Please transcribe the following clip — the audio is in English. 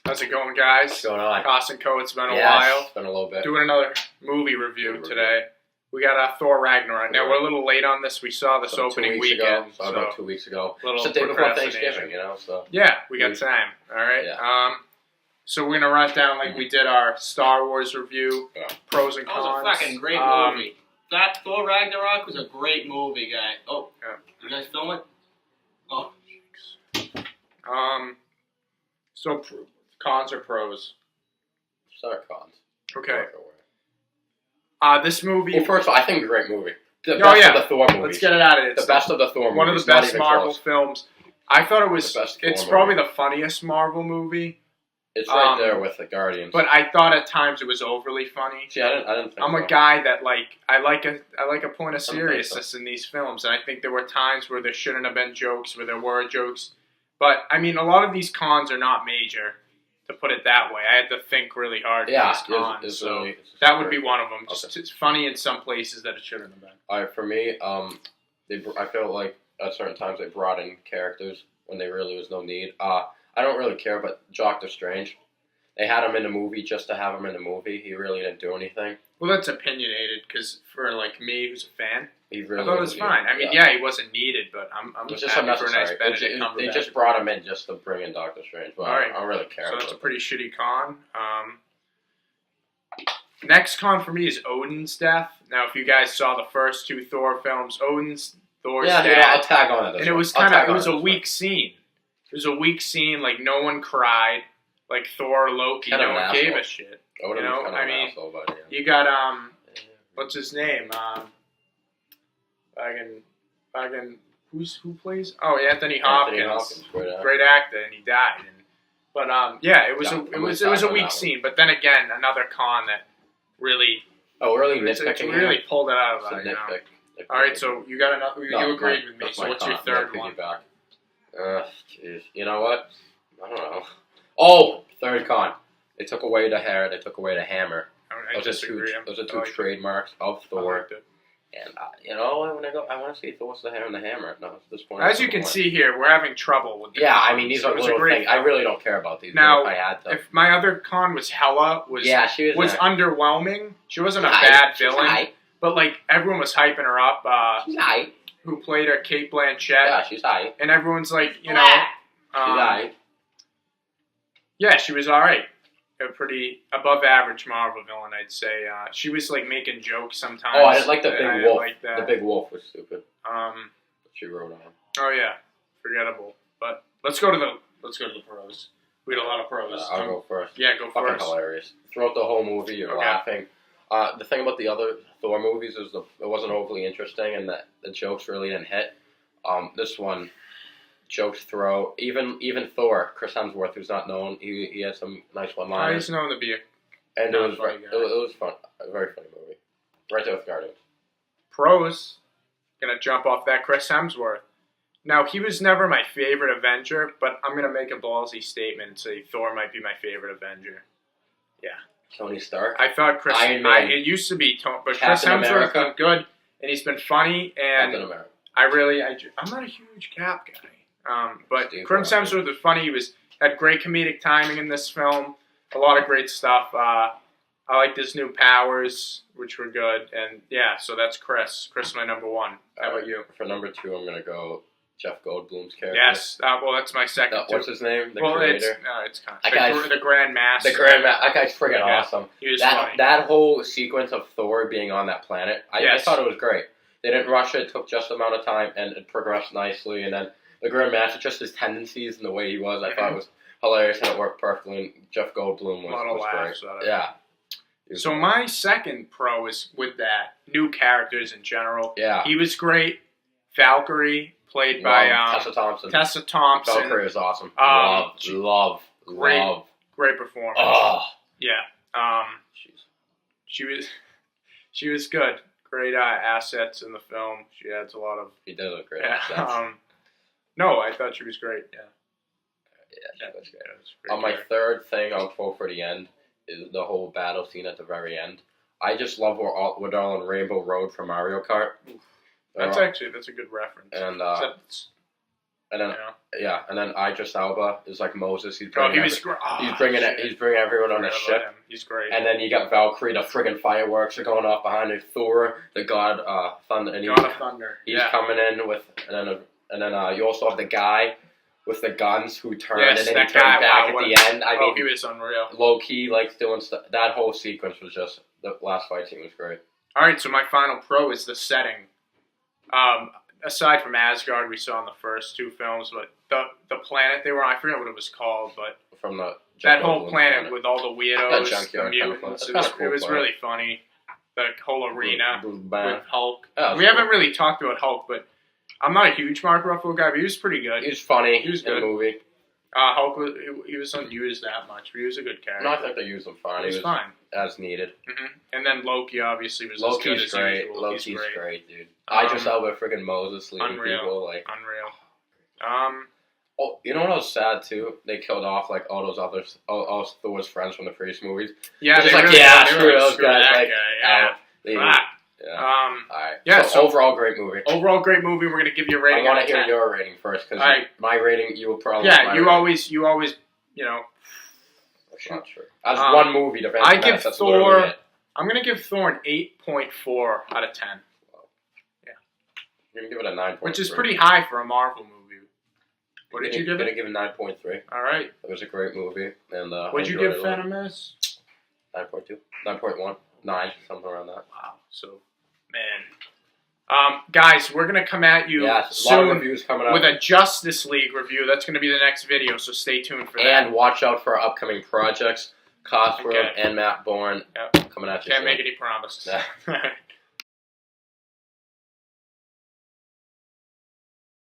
How's it going, guys? What's going on? KAS&CO, it's been a while. It's been a little bit. Doing another movie review today. We got Thor Ragnarok. Now, we're a little late on this. We saw this opening weekend. About 2 weeks ago. Little it's the day before Thanksgiving, so. Yeah, we got time. All right. Yeah. So we're going to run down like we did our Star Wars review, pros and cons. That was a fucking great movie. That Thor Ragnarok was a great movie, guy. Oh, you guys film it? Oh. So, cons or pros? Start cons. Okay. This movie... Well, first of all, I think it's a great movie. The best of the Thor movies. Let's get it out of it. The best of the Thor movies. One of the best Marvel films. I thought it was... It's probably the funniest Marvel movie. It's right there with the Guardians. But I thought at times it was overly funny. See, I didn't think I'm a guy that, I like a point of seriousness in these films. And I think there were times where there shouldn't have been jokes, where there were jokes. But, I mean, a lot of these cons are not major, to put it that way. I had to think really hard for these cons. That would be one of them. Just, it's funny in some places that it shouldn't have been. All right, for me, I feel like at certain times they brought in characters when there really was no need. I don't really care, but Doctor Strange, they had him in the movie just to have him in the movie. He really didn't do anything. Well, that's opinionated, because for, me, who's a fan, I thought it was fine. I mean, he wasn't needed, but I'm just happy for a nice Benedict Cumberbatch. They just brought him in just to bring in Doctor Strange, but I don't really care. So that's a pretty shitty con. Next con for me is Odin's death. Now, if you guys saw the first two Thor films, Thor's dad. Yeah, I'll tag on it. And it was it was a weak scene. It was a weak scene, no one cried. Like Thor, Loki, no one gave a shit. Odin was kind of an asshole, but you got, what's his name? Who plays? Oh, Anthony Hopkins. Great actor, and he died. It was a weak scene. But then again, another con that really really pulled it out of that. All right, so you got another. You agreed with me. So what's your third one? Jeez, you know what? I don't know. Oh, third con. They took away the hair. They took away the hammer. Those are two trademarks of Thor. And I want to see Thor's the hair and the hammer. No, at this point. As you can see here, we're having trouble with. I mean these are little things. I really don't care about these. Now, if I had to. If my other con was Hela, she was underwhelming. She wasn't a bad villain, but everyone was hyping her up. She's hype. Who played her? Kate Blanchett. Yeah, she's hype. And everyone's she's hype. Yeah, she was all right. A pretty above average Marvel villain, I'd say. She was making jokes sometimes. Oh, I didn't like the big wolf. The big wolf was stupid. She wrote on. Oh yeah, forgettable. But let's go to the pros. We had a lot of pros. I'll go first. Yeah, go Fucking first. Hilarious. Throughout the whole movie, you're laughing. The thing about the other Thor movies is it wasn't overly interesting, and that the jokes really didn't hit. This one. Jokes throw even Thor, Chris Hemsworth, who's not known, he had some nice one-liners. He's known to be it was fun, a very funny movie, right there with Guardians. Pros, gonna jump off that Chris Hemsworth. Now he was never my favorite Avenger, but I'm gonna make a ballsy statement and say Thor might be my favorite Avenger. Yeah, Tony Stark. I thought it used to be Tony, but Chris Hemsworth's been good and he's been funny and Captain America. I'm not a huge Cap guy. But Chris Hemsworth was funny. He had great comedic timing in this film. A lot of great stuff. I liked his new powers, which were good. And so that's Chris. Chris, my number one. How about you? For number two, I'm gonna go Jeff Goldblum's character. Yes. That's my second. What's his name? The creator. It's kind of the Grand Master. That guy's friggin' awesome. He was funny. That whole sequence of Thor being on that planet, I thought it was great. They didn't rush it. It took just the amount of time, and it progressed nicely. And then the Grand Master, just his tendencies and the way he was, I thought was hilarious, and it worked perfectly. And Jeff Goldblum was great. Yeah. So my second pro is with that new characters in general. Yeah. He was great. Valkyrie, played by Tessa Thompson. Valkyrie is awesome. Love. Great performance. Oh. Yeah. She was good. Great assets in the film. She adds a lot of. He does a great assets. No, I thought she was great. Yeah, she was great. My third thing I'll quote for the end is the whole battle scene at the very end. I just love we're all on Rainbow Road from Mario Kart. That's a good reference. And And then and then Idris Elba is like Moses. He's bringing he's bringing everyone on a ship. He's great. And then you got Valkyrie. The friggin' fireworks are going off behind her. Thor, the god Thunder, and God of Thunder. He's coming in with, and then you also have the guy with the guns who turned and then he turned back at the end. I mean, he was unreal. Low key, like doing stuff. That whole sequence was just the last fight scene was great. All right, so my final pro is the setting. Aside from Asgard, we saw in the first 2 films, but the planet they were on, I forget what it was called, but from that whole planet with all the weirdos, the mutants, it was really funny. The whole arena with Hulk. We haven't really talked about Hulk, but I'm not a huge Mark Ruffalo guy, but he was pretty good. He was funny. He was good. In the movie. Hulk he was unused that much, but he was a good character. No, I think they used him fine. He was fine. As needed. Mm-hmm. And then Loki obviously was Loki's as good as usual. Loki's great, dude. I just saw with friggin' Moses leading people. Like, unreal. Oh, you know what was sad too? They killed off like all those others, all Thor's friends from the previous movies. Yeah, just like screw those guys. Like, Alright. Yeah. So overall, great movie. Overall, great movie. We're gonna give you a rating. I want to hear your rating first because my rating, you will probably. Yeah, you always, you know. That's not true. As one movie, I give Thor. I'm gonna give Thor an 8.4 out of 10. Yeah. You're gonna give it a 9.3, which is pretty high for a Marvel movie. What did you give it? I'm gonna give it 9.3. All right. It was a great movie, and what'd you give Phantom Menace? 9.2, 9.1, 9, something around that. Wow. So, man. Guys, we're gonna come at you soon a lot of reviews coming up with a Justice League review. That's gonna be the next video, so stay tuned for that. And watch out for our upcoming projects, Cosworld and Matt Bourne coming at you. Can't make any promises.